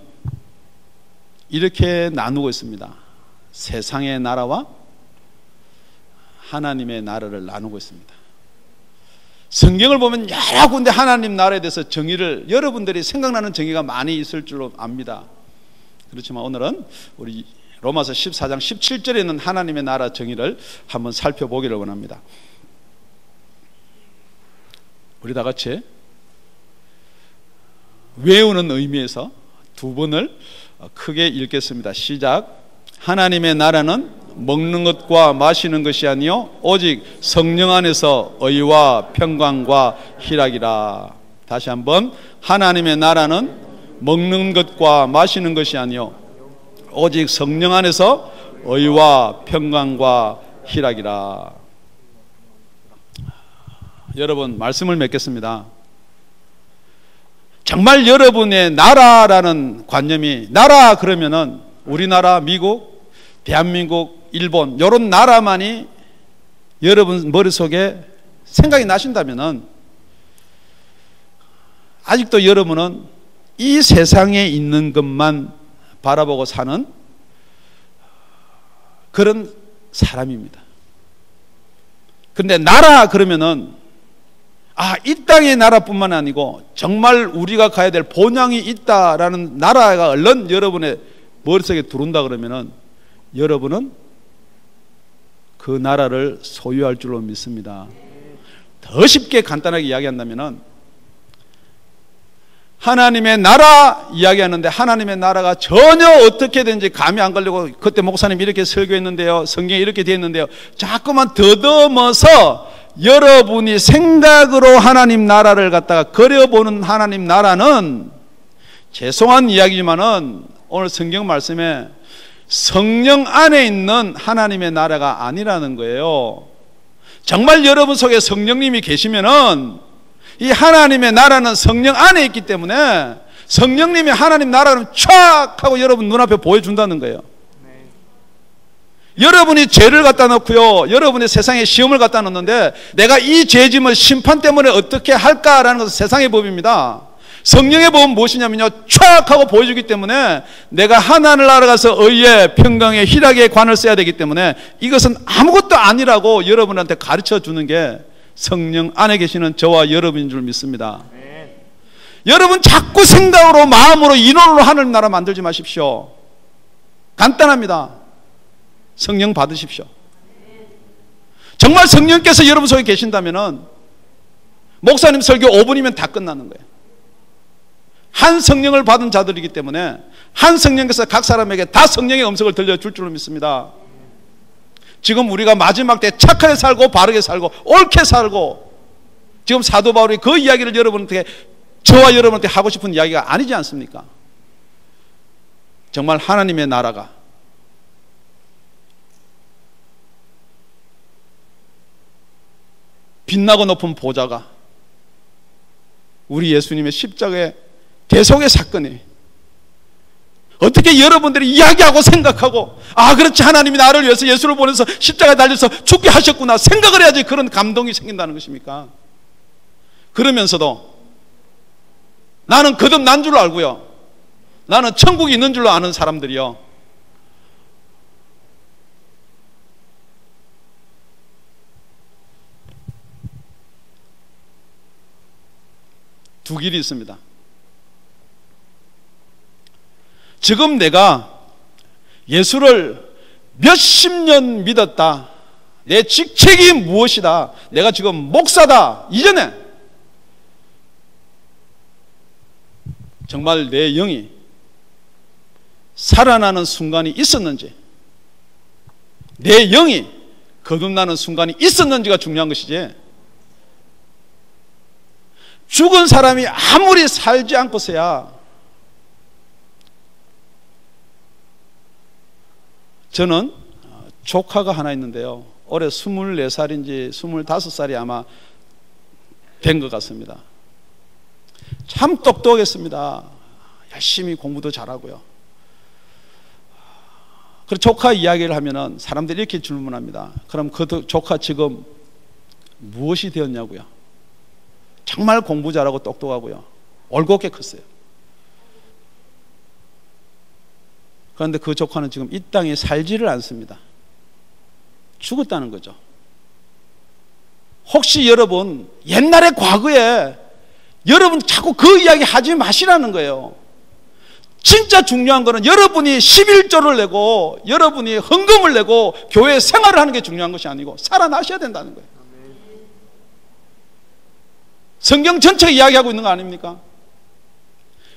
Speaker 1: 이렇게 나누고 있습니다. 세상의 나라와 하나님의 나라를 나누고 있습니다. 성경을 보면 여러 군데 하나님 나라에 대해서 정의를, 여러분들이 생각나는 정의가 많이 있을 줄로 압니다. 그렇지만 오늘은 우리 로마서 14장 17절에 있는 하나님의 나라 정의를 한번 살펴보기를 원합니다. 우리 다 같이 외우는 의미에서 두 번을 크게 읽겠습니다. 시작. 하나님의 나라는 먹는 것과 마시는 것이 아니요 오직 성령 안에서 의와 평강과 희락이라. 다시 한번. 하나님의 나라는 먹는 것과 마시는 것이 아니요 오직 성령 안에서 의와 평강과 희락이라. 여러분, 말씀을 맺겠습니다. 정말 여러분의 나라라는 관념이, 나라 그러면은 우리나라, 미국, 대한민국, 일본 이런 나라만이 여러분 머릿속에 생각이 나신다면은 아직도 여러분은 이 세상에 있는 것만 바라보고 사는 그런 사람입니다. 그런데 나라 그러면은 이 땅의 나라뿐만 아니고 정말 우리가 가야 될 본향이 있다라는 나라가 얼른 여러분의 머릿속에 들어온다 그러면은 여러분은 그 나라를 소유할 줄로 믿습니다. 더 쉽게 간단하게 이야기한다면은 하나님의 나라 이야기하는데 하나님의 나라가 전혀 어떻게 되는지 감이 안 걸리고, 그때 목사님이 이렇게 설교했는데요, 성경에 이렇게 되어 있는데요, 자꾸만 더듬어서 여러분이 생각으로 하나님 나라를 갖다가 그려보는 하나님 나라는, 죄송한 이야기지만은 오늘 성경 말씀에 성령 안에 있는 하나님의 나라가 아니라는 거예요. 정말 여러분 속에 성령님이 계시면은 이 하나님의 나라는 성령 안에 있기 때문에 성령님이 하나님 나라를 촥 하고 여러분 눈앞에 보여준다는 거예요. 여러분이 죄를 갖다 놓고요, 여러분이 세상에 시험을 갖다 놓는데 내가 이 죄짐을 심판 때문에 어떻게 할까라는 것은 세상의 법입니다. 성령의 법은 무엇이냐면요, 촥 하고 보여주기 때문에 내가 하나님 나라 가서 의에 평강에 희락에 관을 써야 되기 때문에 이것은 아무것도 아니라고 여러분한테 가르쳐 주는 게 성령 안에 계시는 저와 여러분인 줄 믿습니다. 여러분 자꾸 생각으로, 마음으로, 인원으로 하나님 나라 만들지 마십시오. 간단합니다. 성령 받으십시오. 정말 성령께서 여러분 속에 계신다면은 목사님 설교 5분이면 다 끝나는 거예요. 한 성령을 받은 자들이기 때문에 한 성령께서 각 사람에게 다 성령의 음성을 들려줄 줄로 믿습니다. 지금 우리가 마지막 때 착하게 살고 바르게 살고 옳게 살고, 지금 사도 바울이 그 이야기를 여러분한테, 저와 여러분한테 하고 싶은 이야기가 아니지 않습니까? 정말 하나님의 나라가 빛나고 높은 보좌가 우리 예수님의 십자가의 대속의 사건이 어떻게 여러분들이 이야기하고 생각하고, 아 그렇지, 하나님이 나를 위해서 예수를 보내서 십자가에 달려서 죽게 하셨구나 생각을 해야지 그런 감동이 생긴다는 것입니까? 그러면서도 나는 거듭난 줄 알고요, 나는 천국이 있는 줄로 아는 사람들이요, 두 길이 있습니다. 지금 내가 예수를 몇십 년 믿었다, 내 직책이 무엇이다, 내가 지금 목사다, 이전에 정말 내 영이 살아나는 순간이 있었는지, 내 영이 거듭나는 순간이 있었는지가 중요한 것이지, 죽은 사람이 아무리 살지 않고서야, 저는 조카가 하나 있는데요, 올해 24살인지 25살이 아마 된 것 같습니다. 참 똑똑했습니다. 열심히 공부도 잘하고요. 그래서 조카 이야기를 하면은 사람들이 이렇게 질문합니다. 그럼 그 조카 지금 무엇이 되었냐고요. 정말 공부 잘하고 똑똑하고요, 올곧게 컸어요. 그런데 그 조카는 지금 이 땅에 살지를 않습니다. 죽었다는 거죠. 혹시 여러분 옛날의 과거에 여러분 자꾸 그 이야기 하지 마시라는 거예요. 진짜 중요한 거는 여러분이 11조를 내고 여러분이 헌금을 내고 교회 생활을 하는 게 중요한 것이 아니고 살아나셔야 된다는 거예요. 성경 전체가 이야기하고 있는 거 아닙니까?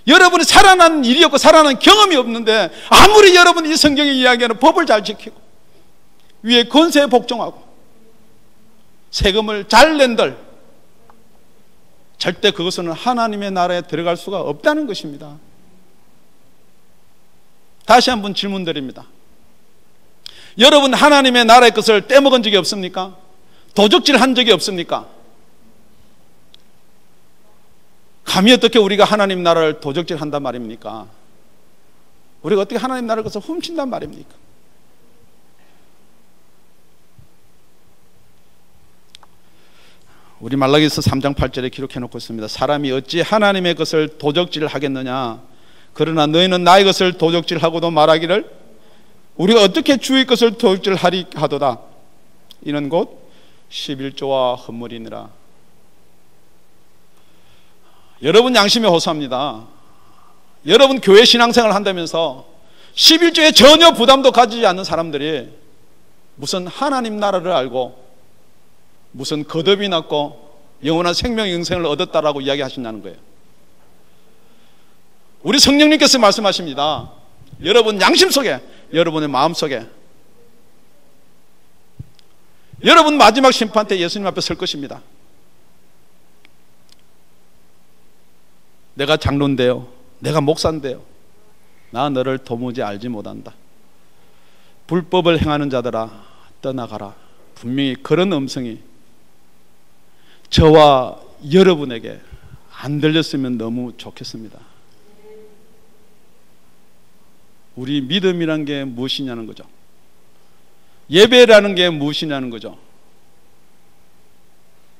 Speaker 1: 여러분이 살아난 일이 없고 살아난 경험이 없는데, 아무리 여러분이 이 성경이 이야기하는 법을 잘 지키고 위에 권세에 복종하고 세금을 잘 낸들, 절대 그것은 하나님의 나라에 들어갈 수가 없다는 것입니다. 다시 한번 질문드립니다. 여러분 하나님의 나라의 것을 떼먹은 적이 없습니까? 도적질 한 적이 없습니까? 감히 어떻게 우리가 하나님 나라를 도적질 한단 말입니까? 우리가 어떻게 하나님 나라의 것을 훔친단 말입니까? 우리 말라기서 3장 8절에 기록해 놓고 있습니다. 사람이 어찌 하나님의 것을 도적질 하겠느냐, 그러나 너희는 나의 것을 도적질하고도 말하기를 우리가 어떻게 주의 것을 도적질하리 하도다. 이는 곧 11조와 헌물이니라. 여러분 양심에 호소합니다. 여러분 교회 신앙생활을 한다면서 11조에 전혀 부담도 가지지 않는 사람들이 무슨 하나님 나라를 알고 무슨 거듭이 났고 영원한 생명의 영생을 얻었다라고 이야기하신다는 거예요. 우리 성령님께서 말씀하십니다. 여러분 양심 속에, 여러분의 마음 속에, 여러분 마지막 심판 때 예수님 앞에 설 것입니다. 내가 장로인데요, 내가 목사인데요, 나 너를 도무지 알지 못한다. 불법을 행하는 자들아 떠나가라. 분명히 그런 음성이 저와 여러분에게 안 들렸으면 너무 좋겠습니다. 우리 믿음이란 게 무엇이냐는 거죠. 예배라는 게 무엇이냐는 거죠.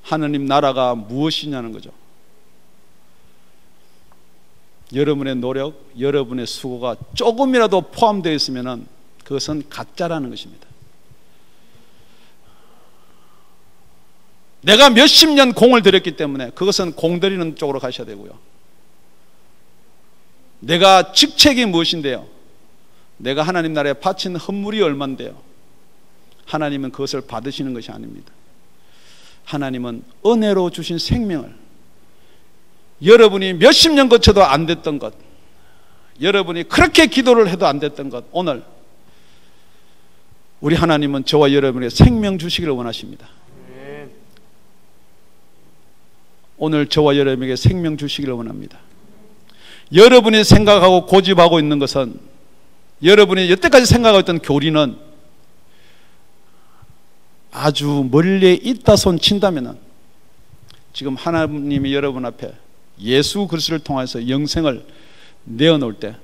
Speaker 1: 하나님 나라가 무엇이냐는 거죠. 여러분의 노력, 여러분의 수고가 조금이라도 포함되어 있으면 그것은 가짜라는 것입니다. 내가 몇십 년 공을 들였기 때문에 그것은 공 들이는 쪽으로 가셔야 되고요. 내가 직책이 무엇인데요, 내가 하나님 나라에 바친 헌물이 얼만데요, 하나님은 그것을 받으시는 것이 아닙니다. 하나님은 은혜로 주신 생명을 여러분이 몇십 년 거쳐도 안 됐던 것, 여러분이 그렇게 기도를 해도 안 됐던 것, 오늘 우리 하나님은 저와 여러분의 생명 주시기를 원하십니다. 오늘 저와 여러분에게 생명 주시기를 원합니다. 여러분이 생각하고 고집하고 있는 것은, 여러분이 여태까지 생각하고 있던 교리는 아주 멀리 있다 손 친다면 지금 하나님이 여러분 앞에 예수 그리스도를 통해서 영생을 내어놓을 때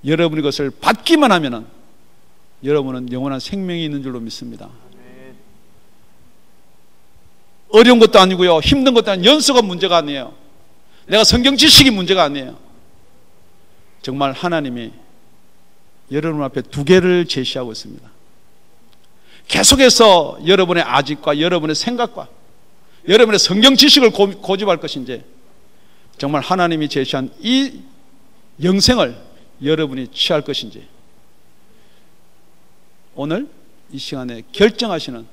Speaker 1: 여러분이 그것을 받기만 하면 여러분은 영원한 생명이 있는 줄로 믿습니다. 어려운 것도 아니고요, 힘든 것도 아니고, 연수가 문제가 아니에요. 내가 성경 지식이 문제가 아니에요. 정말 하나님이 여러분 앞에 두 개를 제시하고 있습니다. 계속해서 여러분의 아직과 여러분의 생각과 여러분의 성경 지식을 고집할 것인지, 정말 하나님이 제시한 이 영생을 여러분이 취할 것인지, 오늘 이 시간에 결정하시는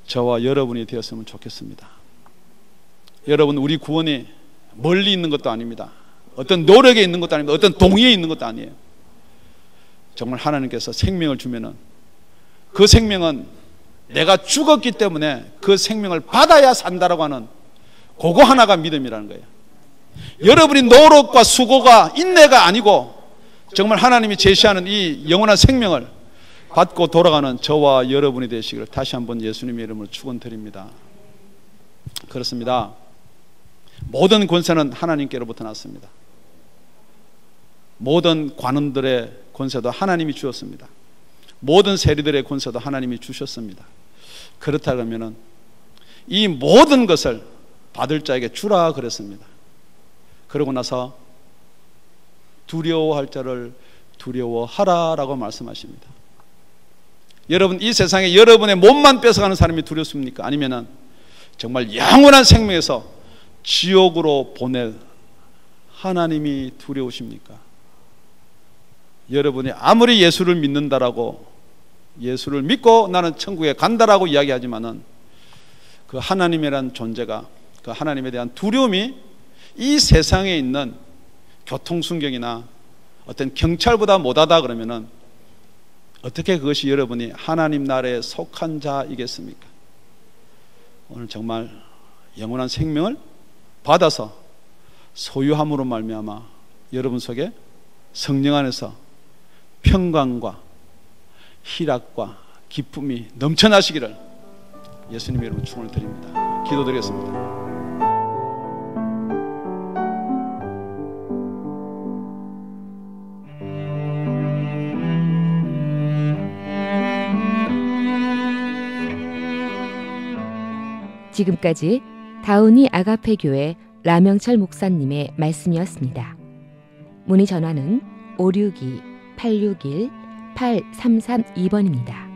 Speaker 1: 저와 여러분이 되었으면 좋겠습니다. 여러분, 우리 구원이 멀리 있는 것도 아닙니다. 어떤 노력에 있는 것도 아닙니다. 어떤 동의에 있는 것도 아니에요. 정말 하나님께서 생명을 주면은 그 생명은 내가 죽었기 때문에 그 생명을 받아야 산다라고 하는 그거 하나가 믿음이라는 거예요. 여러분이 노력과 수고가 인내가 아니고 정말 하나님이 제시하는 이 영원한 생명을 받고 돌아가는 저와 여러분이 되시기를 다시 한번 예수님의 이름으로 축원드립니다. 그렇습니다. 모든 권세는 하나님께로부터 났습니다. 모든 관원들의 권세도 하나님이 주었습니다. 모든 세리들의 권세도 하나님이 주셨습니다. 그렇다면 이 모든 것을 받을 자에게 주라 그랬습니다. 그러고 나서 두려워할 자를 두려워하라라고 말씀하십니다. 여러분, 이 세상에 여러분의 몸만 뺏어가는 사람이 두렵습니까? 아니면은 정말 영원한 생명에서 지옥으로 보낼 하나님이 두려우십니까? 여러분이 아무리 예수를 믿는다라고, 예수를 믿고 나는 천국에 간다라고 이야기하지만은 그 하나님이란 존재가, 그 하나님에 대한 두려움이 이 세상에 있는 교통순경이나 어떤 경찰보다 못하다 그러면은 어떻게 그것이 여러분이 하나님 나라에 속한 자이겠습니까? 오늘 정말 영원한 생명을 받아서 소유함으로 말미암아 여러분 속에 성령 안에서 평강과 희락과 기쁨이 넘쳐나시기를 예수님의 이름으로 축원을 드립니다. 기도드리겠습니다.
Speaker 2: 지금까지 다운이 아가페 교회 라명철 목사님의 말씀이었습니다. 문의 전화는 562-861-8332번입니다.